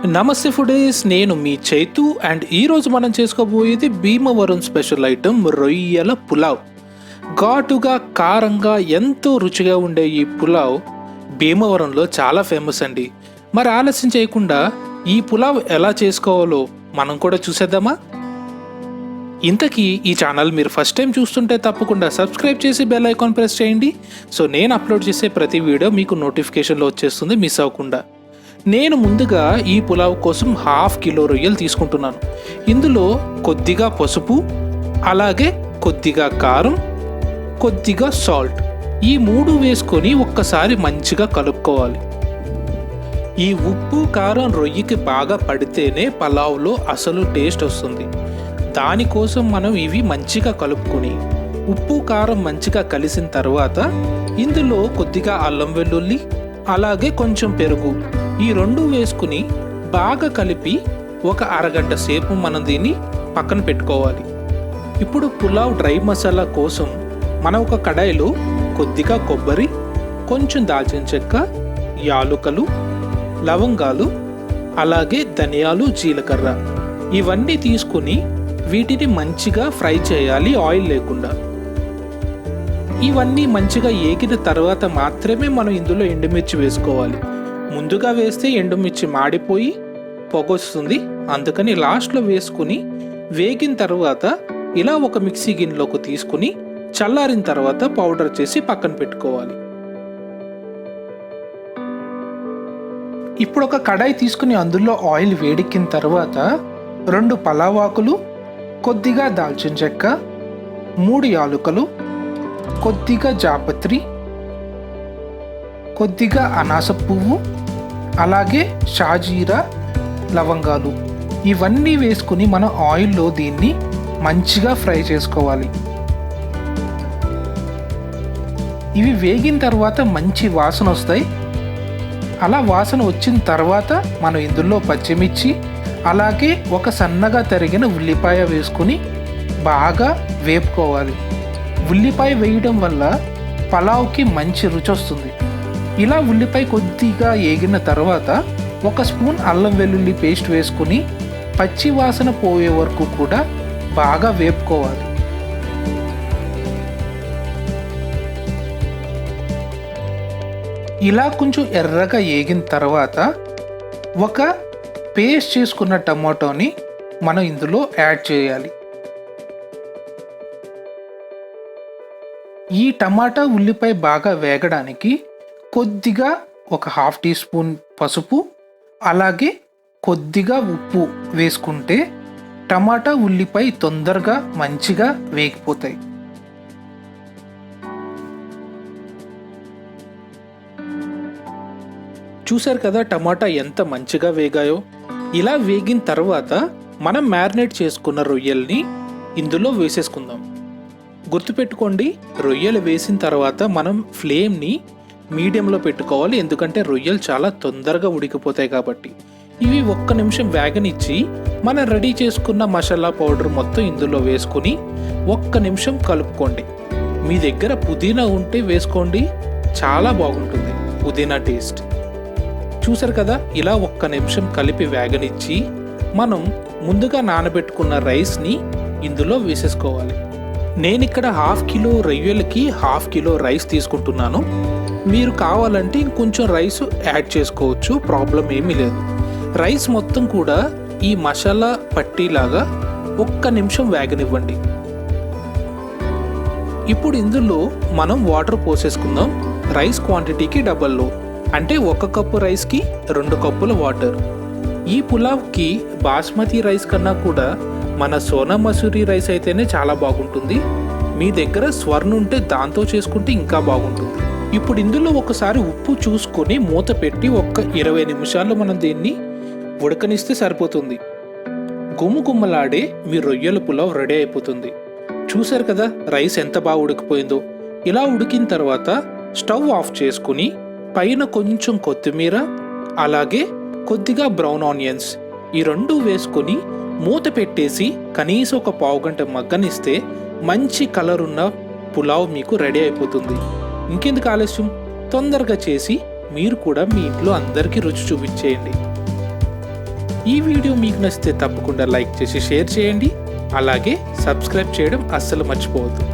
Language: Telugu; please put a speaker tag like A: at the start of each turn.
A: నమస్తే ఫుడీస్, నేను మీ చైతు అండ్ ఈరోజు మనం చేసుకోబోయేది భీమవరం స్పెషల్ ఐటమ్ రొయ్యల పులావ్. ఘాటుగా కారంగా ఎంతో రుచిగా ఉండే ఈ పులావ్ భీమవరంలో చాలా ఫేమస్ అండి. మరి ఆలస్యం చేయకుండా ఈ పులావ్ ఎలా చేసుకోవాలో మనం కూడా చూసేద్దామా? ఇంతకీ ఈ ఛానల్ మీరు ఫస్ట్ టైం చూస్తుంటే తప్పకుండా సబ్స్క్రైబ్ చేసి బెల్ ఐకాన్ ప్రెస్ చేయండి. సో నేను అప్లోడ్ చేసే ప్రతి వీడియో మీకు నోటిఫికేషన్లో వచ్చేస్తుంది, మిస్ అవ్వకుండా. నేను ముందుగా ఈ పులావ్ కోసం 1/2 కిలో రొయ్యలు తీసుకుంటున్నాను. ఇందులో కొద్దిగా పసుపు, అలాగే కొద్దిగా కారం, కొద్దిగా సాల్ట్, ఈ 3 వేసుకొని ఒక్కసారి మంచిగా కలుపుకోవాలి. ఈ ఉప్పు కారం రొయ్యకి బాగా పడితేనే పులావ్లో అసలు టేస్ట్ వస్తుంది. దానికోసం మనం ఇవి మంచిగా కలుపుకొని ఉప్పు కారం మంచిగా కలిసిన తర్వాత ఇందులో కొద్దిగా అల్లం వెల్లుల్లి, అలాగే కొంచెం పెరుగు, ఈ 2 వేసుకుని బాగా కలిపి ఒక అరగంట సేపు మనం దీన్ని పక్కన పెట్టుకోవాలి. ఇప్పుడు పులావ్ డ్రై మసాలా కోసం మనం ఒక కడాయిలో కొద్దిగా కొబ్బరి, కొంచెం దాల్చిన చెక్క, యాలుకలు, లవంగాలు, అలాగే ధనియాలు, జీలకర్ర ఇవన్నీ తీసుకుని వీటిని మంచిగా ఫ్రై చేయాలి, ఆయిల్ లేకుండా. ఇవన్నీ మంచిగా ఏగిన తర్వాత మాత్రమే మనం ఇందులో ఎండుమిర్చి వేసుకోవాలి. ముందుగా వేస్తే ఎండుమిర్చి మాడిపోయి పొగొస్తుంది, అందుకని లాస్ట్లో వేసుకుని వేగిన తర్వాత ఇలా ఒక మిక్సీ గిన్నెలోకి తీసుకుని చల్లారిన తర్వాత పౌడర్ చేసి పక్కన పెట్టుకోవాలి. ఇప్పుడు ఒక కడాయి తీసుకుని అందులో ఆయిల్ వేడెక్కిన తర్వాత 2 పలావాకులు, కొద్దిగా దాల్చిన చెక్క, 3 యాలుకలు, కొద్దిగా జాపత్రి, కొద్దిగా అనాస పువ్వు, అలాగే షాజీరా, లవంగాలు ఇవన్నీ వేసుకుని మనం ఆయిల్లో దీన్ని మంచిగా ఫ్రై చేసుకోవాలి. ఇవి వేగిన తర్వాత మంచి వాసన వస్తాయి. అలా వాసన వచ్చిన తర్వాత మనం ఇందులో పచ్చిమిర్చి, అలాగే ఒక సన్నగా తరిగిన ఉల్లిపాయ వేసుకుని బాగా వేపుకోవాలి. ఉల్లిపాయ వేయడం వల్ల పులావ్కి మంచి రుచి వస్తుంది. ఇలా ఉల్లిపాయ కొద్దిగా ఏగిన తర్వాత 1 స్పూన్ అల్లం వెల్లుల్లి పేస్ట్ వేసుకుని పచ్చి వాసన పోయే వరకు కూడా బాగా వేపుకోవాలి. ఇలా కొంచెం ఎర్రగా ఏగిన తర్వాత ఒక పేస్ట్ చేసుకున్న టమాటోని మనం ఇందులో యాడ్ చేయాలి. ఈ టమాటా ఉల్లిపాయ బాగా వేగడానికి కొద్దిగా ఒక 1/2 టీ స్పూన్ పసుపు, అలాగే కొద్దిగా ఉప్పు వేసుకుంటే టమాటా ఉల్లిపాయ తొందరగా మంచిగా వేగిపోతాయి. చూశారు కదా టమాటా ఎంత మంచిగా వేగాయో. ఇలా వేగిన తర్వాత మనం మ్యారినేట్ చేసుకున్న రొయ్యల్ని ఇందులో వేసేసుకుందాం. గుర్తుపెట్టుకోండి, రొయ్యలు వేసిన తర్వాత మనం ఫ్లేమ్ని మీడియంలో పెట్టుకోవాలి, ఎందుకంటే రొయ్యలు చాలా తొందరగా ఉడికిపోతాయి కాబట్టి. ఇవి 1 నిమిషం వేగనిచ్చి మనం రెడీ చేసుకున్న మసాలా పౌడర్ మొత్తం ఇందులో వేసుకుని 1 నిమిషం కలుపుకోండి. మీ దగ్గర పుదీనా ఉంటే వేసుకోండి, చాలా బాగుంటుంది పుదీనా టేస్ట్. చూసారు కదా, ఇలా 1 నిమిషం కలిపి వేగనిచ్చి మనం ముందుగా నానబెట్టుకున్న రైస్ని ఇందులో వేసేసుకోవాలి. నేను ఇక్కడ 1/2 కిలో రొయ్యలకి 1/2 కిలో రైస్ తీసుకుంటున్నాను. మీరు కావాలంటే ఇంకొంచెం రైస్ యాడ్ చేసుకోవచ్చు, ప్రాబ్లం ఏమీ లేదు. రైస్ మొత్తం కూడా ఈ మసాలా పట్టీలాగా 1 నిమిషం వేగనివ్వండి. ఇప్పుడు ఇందులో మనం వాటర్ పోసేసుకుందాం. రైస్ క్వాంటిటీకి డబల్లో, అంటే 1 కప్పు రైస్కి 2 కప్పుల వాటర్. ఈ పులావ్కి బాస్మతి రైస్ కన్నా కూడా మన సోనా మసూరి రైస్ అయితేనే చాలా బాగుంటుంది. మీ దగ్గర స్వర్ణ ఉంటే దాంతో చేసుకుంటే ఇంకా బాగుంటుంది. ఇప్పుడు ఇందులో ఒకసారి ఉప్పు చూసుకొని మూత పెట్టి 20 నిమిషాలు మనం దీన్ని ఉడకనిస్తే సరిపోతుంది. గుమ్మగుమ్మలాడే మీ రొయ్యల పులావ్ రెడీ అయిపోతుంది. చూసారు కదా రైస్ ఎంత బాగా ఉడికిపోయిందో. ఇలా ఉడికిన తర్వాత స్టవ్ ఆఫ్ చేసుకుని పైన కొంచెం కొత్తిమీర, అలాగే కొద్దిగా బ్రౌన్ ఆనియన్స్ ఈ 2 వేసుకొని మూత పెట్టేసి కనీసం ఒక 1/2 గంట మగ్గనిస్తే మంచి కలర్ ఉన్న పులావ్ మీకు రెడీ అయిపోతుంది. ఇంకెందుకు ఆలస్యం, తొందరగా చేసి మీరు కూడా మీ ఇంట్లో అందరికీ రుచి చూపించేయండి. ఈ వీడియో మీకు నచ్చితే తప్పకుండా లైక్ చేసి షేర్ చేయండి. అలాగే సబ్స్క్రైబ్ చేయడం అస్సలు మర్చిపోవద్దు.